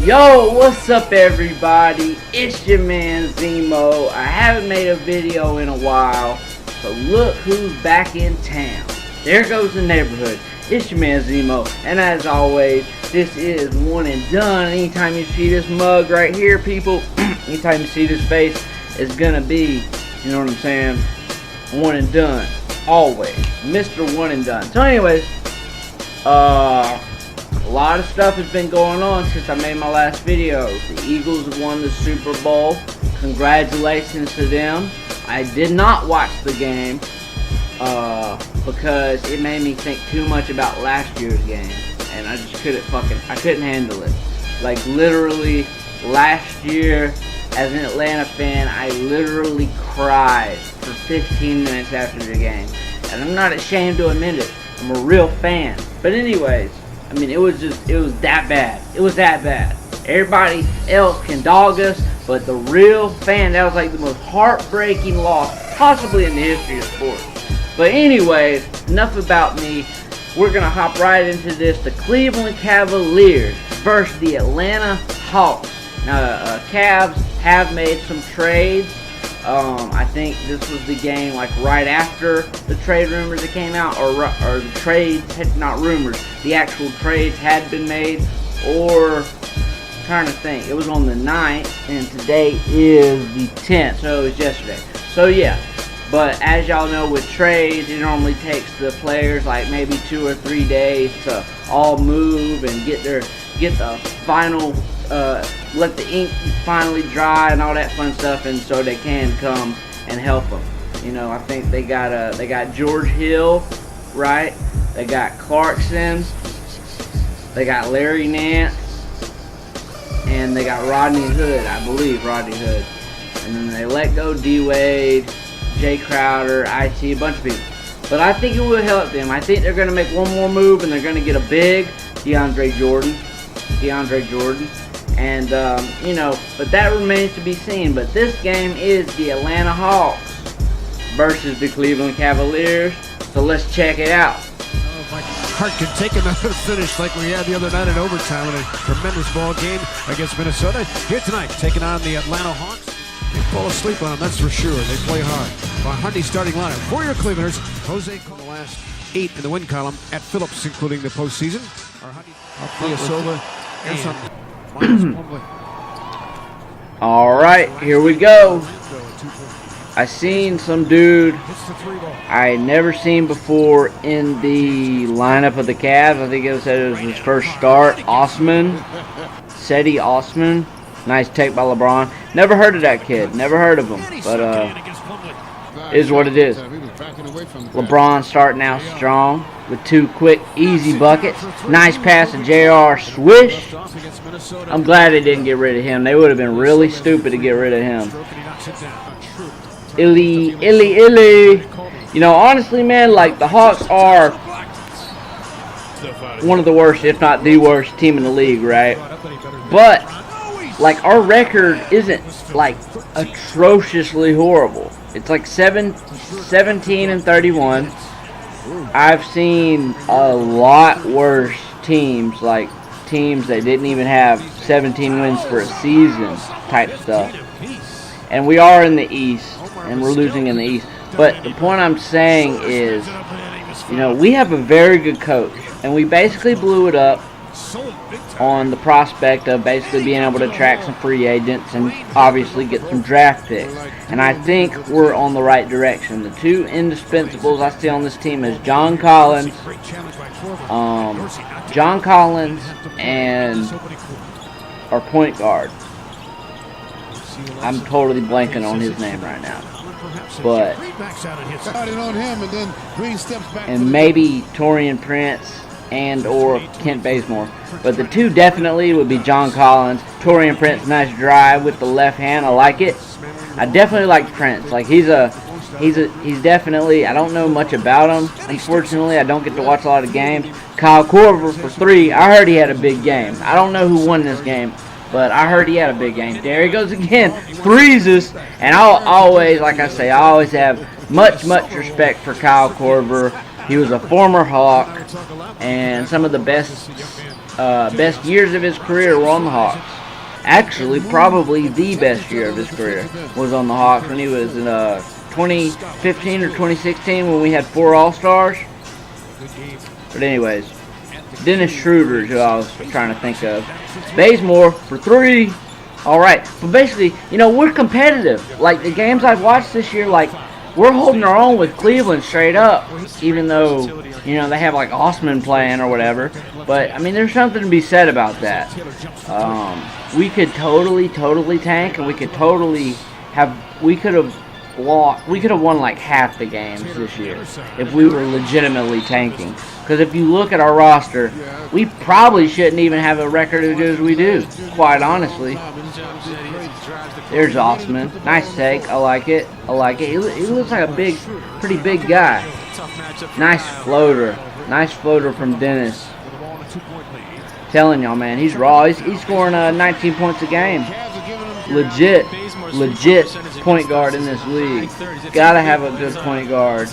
Yo, what's up everybody? It's your man Zemo. I haven't made a video in a while, so look who's back in town. There goes the neighborhood. It's your man Zemo, and as always, this is One and Done. Anytime you see this mug right here, people, anytime you see this face, it's gonna be, you know what I'm saying, One and Done. Always. Mr. One and Done. So anyways, a lot of stuff has been going on since I made my last video. The Eagles won the Super Bowl. Congratulations to them. I did not watch the game because it made me think too much about last year's game, and I just I couldn't handle it. Like literally last year, as an Atlanta fan, I literally cried for 15 minutes after the game, and I'm not ashamed to admit it. I'm a real fan. But anyways, I mean, it was that bad. It was that bad. Everybody else can dog us, but the real fan, that was like the most heartbreaking loss possibly in the history of sports. But anyways, enough about me. We're going to hop right into this. The Cleveland Cavaliers versus the Atlanta Hawks. Now, Cavs have made some trades. I think this was the game like right after the trade rumors that came out, or the trades, not rumors, the actual trades had been made, or I'm trying to think, it was on the 9th, and today is the 10th, so it was yesterday. So yeah, but as y'all know, with trades, it normally takes the players like maybe 2 or 3 days to all move and get the final, let the ink finally dry and all that fun stuff, and so they can come and help them. You know, I think they got George Hill, right? They got Clarkson, they got Larry Nance, and they got Rodney Hood, I believe, Rodney Hood. And then they let go D-Wade, Jay Crowder, IT, a bunch of people. But I think it will help them. I think they're going to make one more move, and they're going to get a big DeAndre Jordan. And, you know, but that remains to be seen. But this game is the Atlanta Hawks versus the Cleveland Cavaliers. So let's check it out. If my heart can take another finish like we had the other night in overtime in a tremendous ball game against Minnesota. Here tonight, taking on the Atlanta Hawks. They fall asleep on them, that's for sure. They play hard. Hundy starting lineup for your Clevelanders. Jose called the last 8 in the win column at Phillips, including the postseason. All right, here we go. I seen some dude I never seen before in the lineup of the Cavs. I think it said it was his first start. Osman, Seti Osman. Nice take by LeBron. Never heard of that kid. Never heard of him. But is what it is. LeBron starting out strong with 2 quick, easy buckets. Nice pass to JR Swish. I'm glad they didn't get rid of him. They would have been really stupid to get rid of him. Illy. You know, honestly, man, like the Hawks are one of the worst, if not the worst team in the league, right? But like our record isn't like atrociously horrible. It's like 17-31. I've seen a lot worse teams, like teams that didn't even have 17 wins for a season type stuff. And we are in the East, and we're losing in the East. But the point I'm saying is, you know, we have a very good coach, and we basically blew it up on the prospect of basically being able to attract some free agents and obviously get some draft picks. And I think we're on the right direction. The 2 indispensables I see on this team is John Collins and our point guard. I'm totally blanking on his name right now. But and maybe Taurean Prince and or Kent Bazemore. But the 2 definitely would be John Collins. Taurean Prince, nice drive with the left hand. I like it. I definitely like Prince. Like he's definitely, I don't know much about him. Unfortunately, I don't get to watch a lot of games. Kyle Korver for 3. I heard he had a big game. I don't know who won this game, but I heard he had a big game. There he goes again. Threesus. And I'll always, like I say, I always have much respect for Kyle Korver. He was a former Hawk, and some of the best years of his career were on the Hawks. Actually, probably the best year of his career was on the Hawks when he was in 2015 or 2016 when we had 4 All-Stars. But anyways, Dennis Schroeder is who I was trying to think of. Bazemore for 3. All right, but basically, you know, we're competitive. Like the games I've watched this year, like we're holding our own with Cleveland straight up, even though, you know, they have like Osman playing or whatever. But I mean, there's something to be said about that. We could totally tank, and we could have won like half the games this year if we were legitimately tanking. Because if you look at our roster, we probably shouldn't even have a record as good as we do, quite honestly. There's Osman. Nice take. I like it. He looks like a pretty big guy. Nice floater. Nice floater from Dennis. Telling y'all, man, he's raw. He's scoring 19 points a game. Legit point guard in this league. Gotta have a good point guard,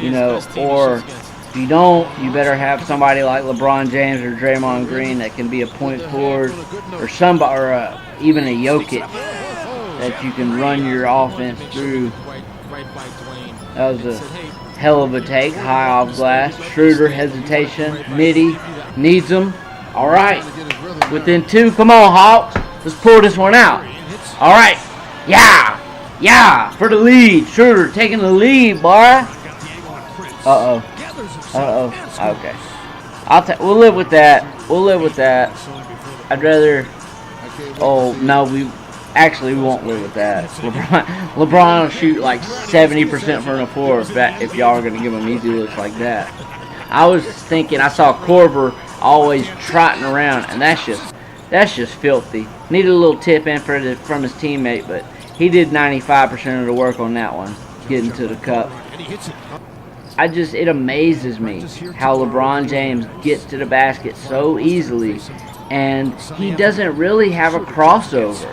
you know, or if you don't, you better have somebody like LeBron James or Draymond Green that can be a point forward, or somebody, or even a Jokic that you can run your offense through. That was a hell of a take, high off glass. Schroeder, hesitation, Mitty, needs him. All right, within 2, come on Hawks, let's pull this one out. All right, yeah, for the lead. Schroeder taking the lead, boy. Okay. We'll live with that. I'd rather. Oh no, we won't live with that. LeBron will shoot like 70% from the floor if y'all are gonna give him easy looks like that. I was thinking I saw Korver always trotting around, and that's just filthy. Needed a little tip in from his teammate, but he did 95% of the work on that one, getting to the cup. It amazes me how LeBron James gets to the basket so easily, and he doesn't really have a crossover.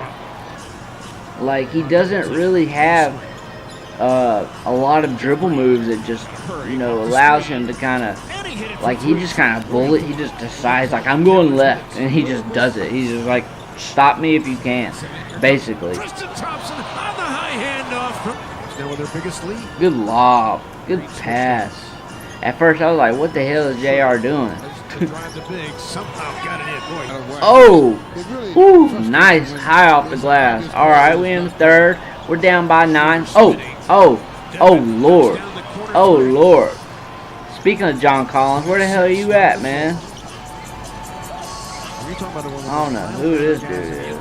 Like, he doesn't really have a lot of dribble moves that just, you know, allows him to kind of, like, he just kind of he just decides, like, I'm going left, and he just does it. He's just like, stop me if you can, basically. Good lob. Good pass. At first, I was like, what the hell is JR doing? Oh! Ooh, nice. High off the glass. All right, we in the 3rd. We're down by 9. Oh, Lord. Oh, Lord. Speaking of John Collins, where the hell are you at, man? I don't know who this dude is.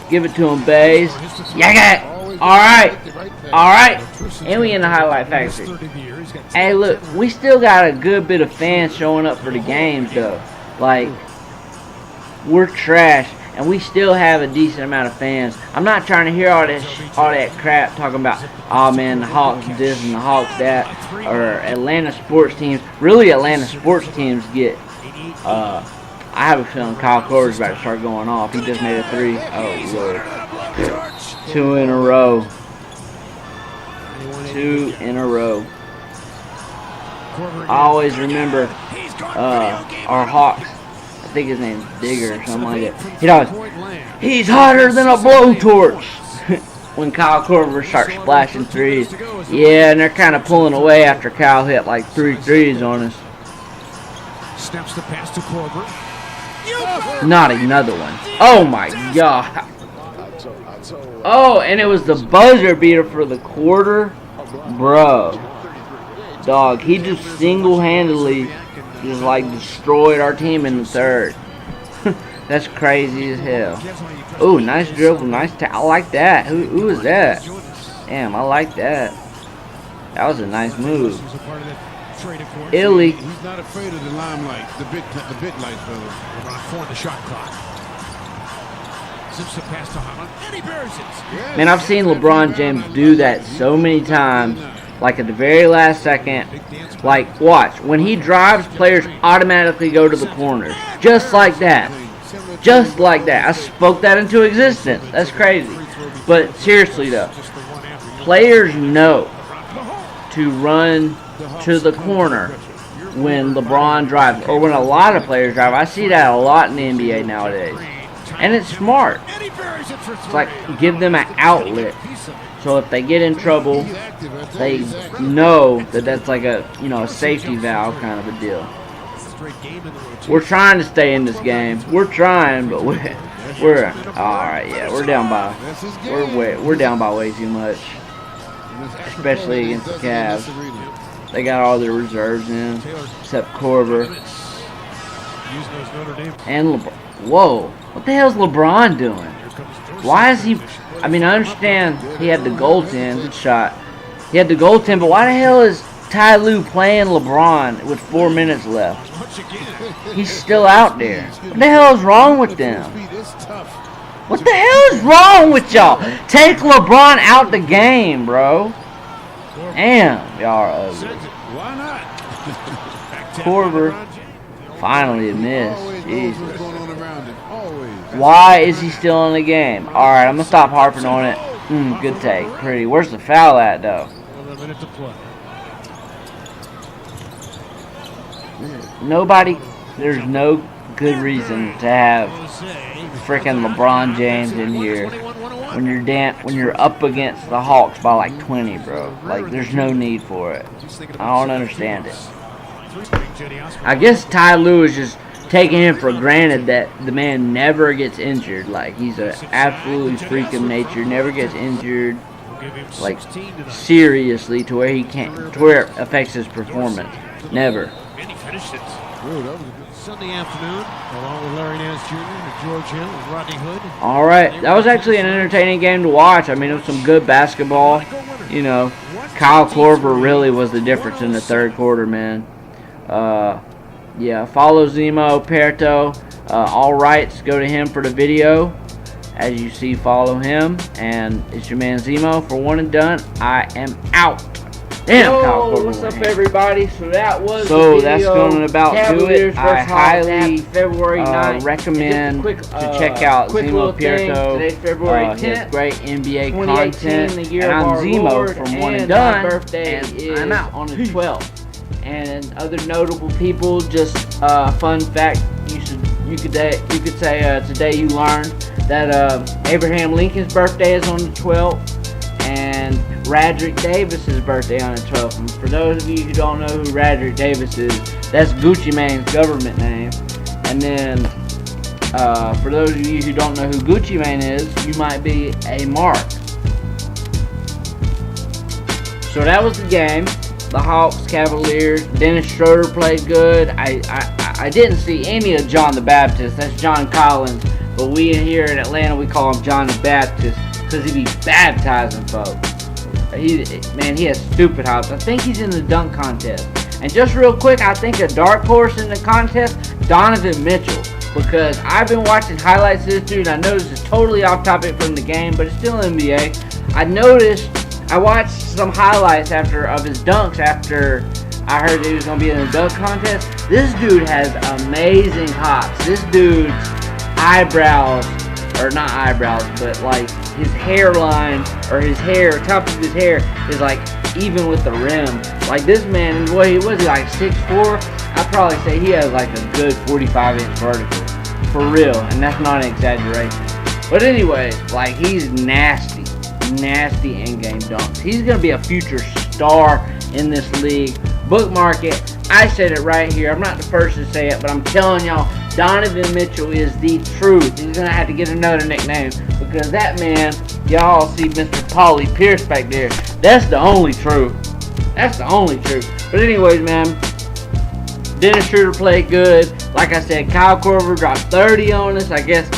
Give it to him, Bays. Yeah, Alright. And we in the highlight factory. Hey, look, we still got a good bit of fans showing up for the games, though. Like, we're trash, and we still have a decent amount of fans. I'm not trying to hear all that crap talking about, oh man, the Hawks this and the Hawks that, or Atlanta sports teams. Really, Atlanta sports teams get, I have a feeling Kyle Korver's about to start going off. He just made a 3. Oh, Lord. 2 in a row. 2 in a row. I always remember our Hawks. I think his name's Digger or something like that. He's hotter than a blowtorch. When Kyle Korver starts splashing threes. Yeah, and they're kind of pulling away after Kyle hit like 3 threes on us. Snaps the pass to Korver. Not another one. Oh my God. Oh, and it was the buzzer beater for the quarter. Bro. Dog, he just single-handedly just like destroyed our team in the 3rd. That's crazy as hell. Oh, nice dribble, nice I like that. Who was that? Damn, I like that. That was a nice move. Illy. He's not afraid of the limelight, the bit light, fellas. We're on 4 on the shot clock. Zips the pass to Holland, and he buries it. Man, I've seen LeBron James do that so many times. Like at the very last second. Like, watch. When he drives, players automatically go to the corners. Just like that. Just like that. I spoke that into existence. That's crazy. But seriously, though. Players know to run to the corner when LeBron drives, or when a lot of players drive. I see that a lot in the NBA nowadays. And it's smart. It's like, give them an outlet. So if they get in trouble, they know that that's like a, you know, a safety valve kind of a deal. We're trying to stay in this game. We're trying, but we're all right. Yeah, we're down by we're down by way too much, especially against the Cavs. They got all their reserves in, except Korver and LeBron. Whoa, what the hell's LeBron doing? Why is he? I mean, I understand he had the goaltend, good shot. He had the goaltend, but why the hell is Ty Lue playing LeBron with 4 minutes left? He's still out there. What the hell is wrong with them? What the hell is wrong with y'all? Take LeBron out the game, bro. Damn, y'all are ugly. Korver finally missed. Jesus. Why is he still in the game? Alright, I'm going to stop harping on it. Good take. Pretty. Where's the foul at, though? There's no good reason to have freaking LeBron James in here when you're up against the Hawks by like 20, bro. Like, there's no need for it. I don't understand it. I guess Ty Lue is just taking him for granted that the man never gets injured. Like, he's an absolutely freak of nature, never gets injured, like, seriously, to where it affects his performance. Never. Sunday afternoon, along with Larry Nance Jr. and George Hill and Rodney Hood. All right, that was actually an entertaining game to watch. I mean, it was some good basketball. You know, Kyle Korver really was the difference in the third quarter, man. Yeah, follow XimoPierto. All rights go to him for the video. As you see, follow him. And it's your man Zemo for 1'NDONE. I am out. Damn, Kyle Korver. What's up, everybody? So that was the video. That's going to about do it. I highly February 9th. recommend to check out XimoPierto. Today's February 10th. He has great NBA content. The year And of I'm our Zemo Lord, from and 1'NDONE. my birthday And is I'm out. on the 12th. And other notable people, just fun fact, you could say today you learned that Abraham Lincoln's birthday is on the 12th, and Radrick Davis's birthday on the 12th. And for those of you who don't know who Radrick Davis is, that's Gucci Mane's government name. And then for those of you who don't know who Gucci Mane is, you might be a mark. So that was the game. The Hawks, Cavaliers. Dennis Schroeder played good. I didn't see any of John the Baptist. That's John Collins. But we here in Atlanta, we call him John the Baptist because he be baptizing folks. He has stupid hops. I think he's in the dunk contest. And just real quick, I think a dark horse in the contest, Donovan Mitchell. Because I've been watching highlights of this dude. I know this is totally off topic from the game, but it's still NBA. I watched some highlights of his dunks after I heard that he was going to be in a dunk contest. This dude has amazing hops. This dude's eyebrows, or not eyebrows, but like his hairline, or his hair, top of his hair is like even with the rim. Like this man, was he like 6'4"? I'd probably say he has like a good 45-inch vertical. For real, and that's not an exaggeration. But anyways, like he's nasty in-game dunks. He's going to be a future star in this league. Bookmark it. I said it right here. I'm not the first to say it, but I'm telling y'all, Donovan Mitchell is the truth. He's going to have to get another nickname because that man, y'all see Mr. Paulie Pierce back there. That's the only truth. That's the only truth. But anyways, man, Dennis Schroeder played good. Like I said, Kyle Korver dropped 30 on us. I guess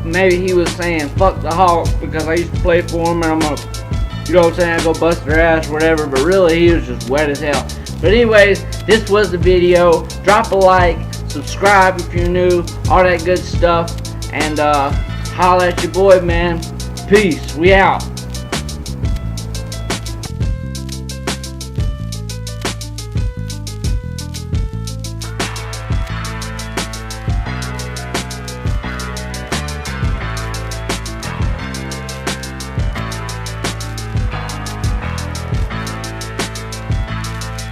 maybe he was saying fuck the Hawks because I used to play for him and I'm gonna, you know what I'm saying, I go bust their ass or whatever, but really he was just wet as hell. But anyways, this was the video. Drop a like, subscribe if you're new, all that good stuff, and holla at your boy, man. Peace. We out.